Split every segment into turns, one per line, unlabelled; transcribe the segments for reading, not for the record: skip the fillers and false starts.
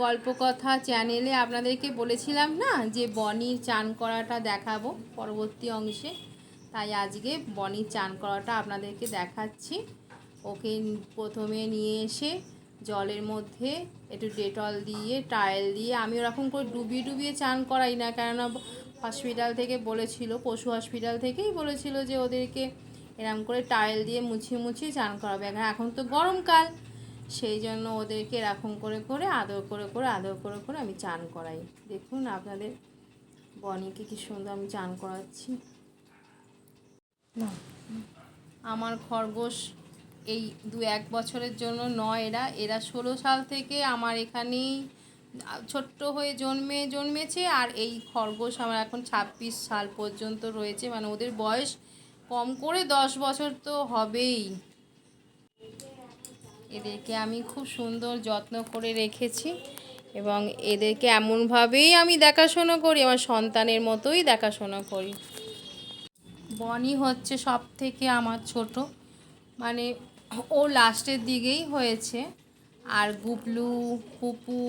গল্পকথা চ্যানেলে আপনাদেরকে বলেছিলাম না যে বনির চান করাটা দেখাবো পরবর্তী অংশে, তাই আজকে বনির চান করাটা আপনাদেরকে দেখাচ্ছি। ওকে প্রথমে নিয়ে এসে জলের মধ্যে একটু ডেটল দিয়ে টায়েল দিয়ে, আমি ওরকম করে ডুবিয়ে ডুবিয়ে চান করাই না, কেননা হসপিটাল থেকে বলেছিল, পশু হসপিটাল থেকেই বলেছিল যে ওদেরকে এরকম করে টায়েল দিয়ে মুছিয়ে মুছিয়ে চান করাবে। এখন তো গরমকাল, সেই জন্য ওদেরকে এরকম করে করে আদর করে করে আদর করে করে আমি চান করাই। দেখুন আপনাদের বনিকে কি সুন্দর আমি চান করাচ্ছি। না, আমার খরগোশ এই 2-1 বছরের জন্য নয়, এরা 16 সাল থেকে আমার এখানেই ছোট্ট হয়ে জন্মেছে। আর এই খরগোশ আমার এখন 26 সাল পর্যন্ত রয়েছে, মানে ওদের বয়স কম করে 10 বছর তো হবেই। এদেরকে আমি খুব সুন্দর যত্ন করে রেখেছি এবং এদেরকে এমনভাবেই আমি দেখাশোনা করি, আমার সন্তানের মতোই দেখাশোনা করি। বনি হচ্ছে সব থেকে আমার ছোট, মানে ও লাস্টের দিকেই হয়েছে। আর গুবলু, পুপু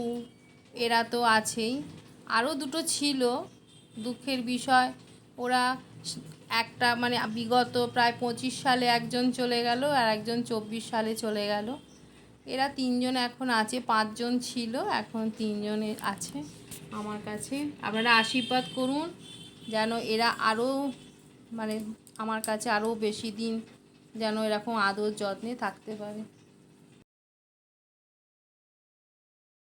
এরা তো আছেই, আরও দুটো ছিল। দুঃখের বিষয়, ওরা একটা মানে বিগত প্রায় 25 সালে একজন চলে গেল আর একজন 24 সালে চলে গেল। এরা 3জন এখন আছে, 5জন ছিল, এখন 3জনে আছে আমার কাছে। আপনারা আশীর্বাদ করুন যেন এরা আরও মানে আমার কাছে আরও বেশি দিন যেন এরকম আদর যত্নে থাকতে পারে।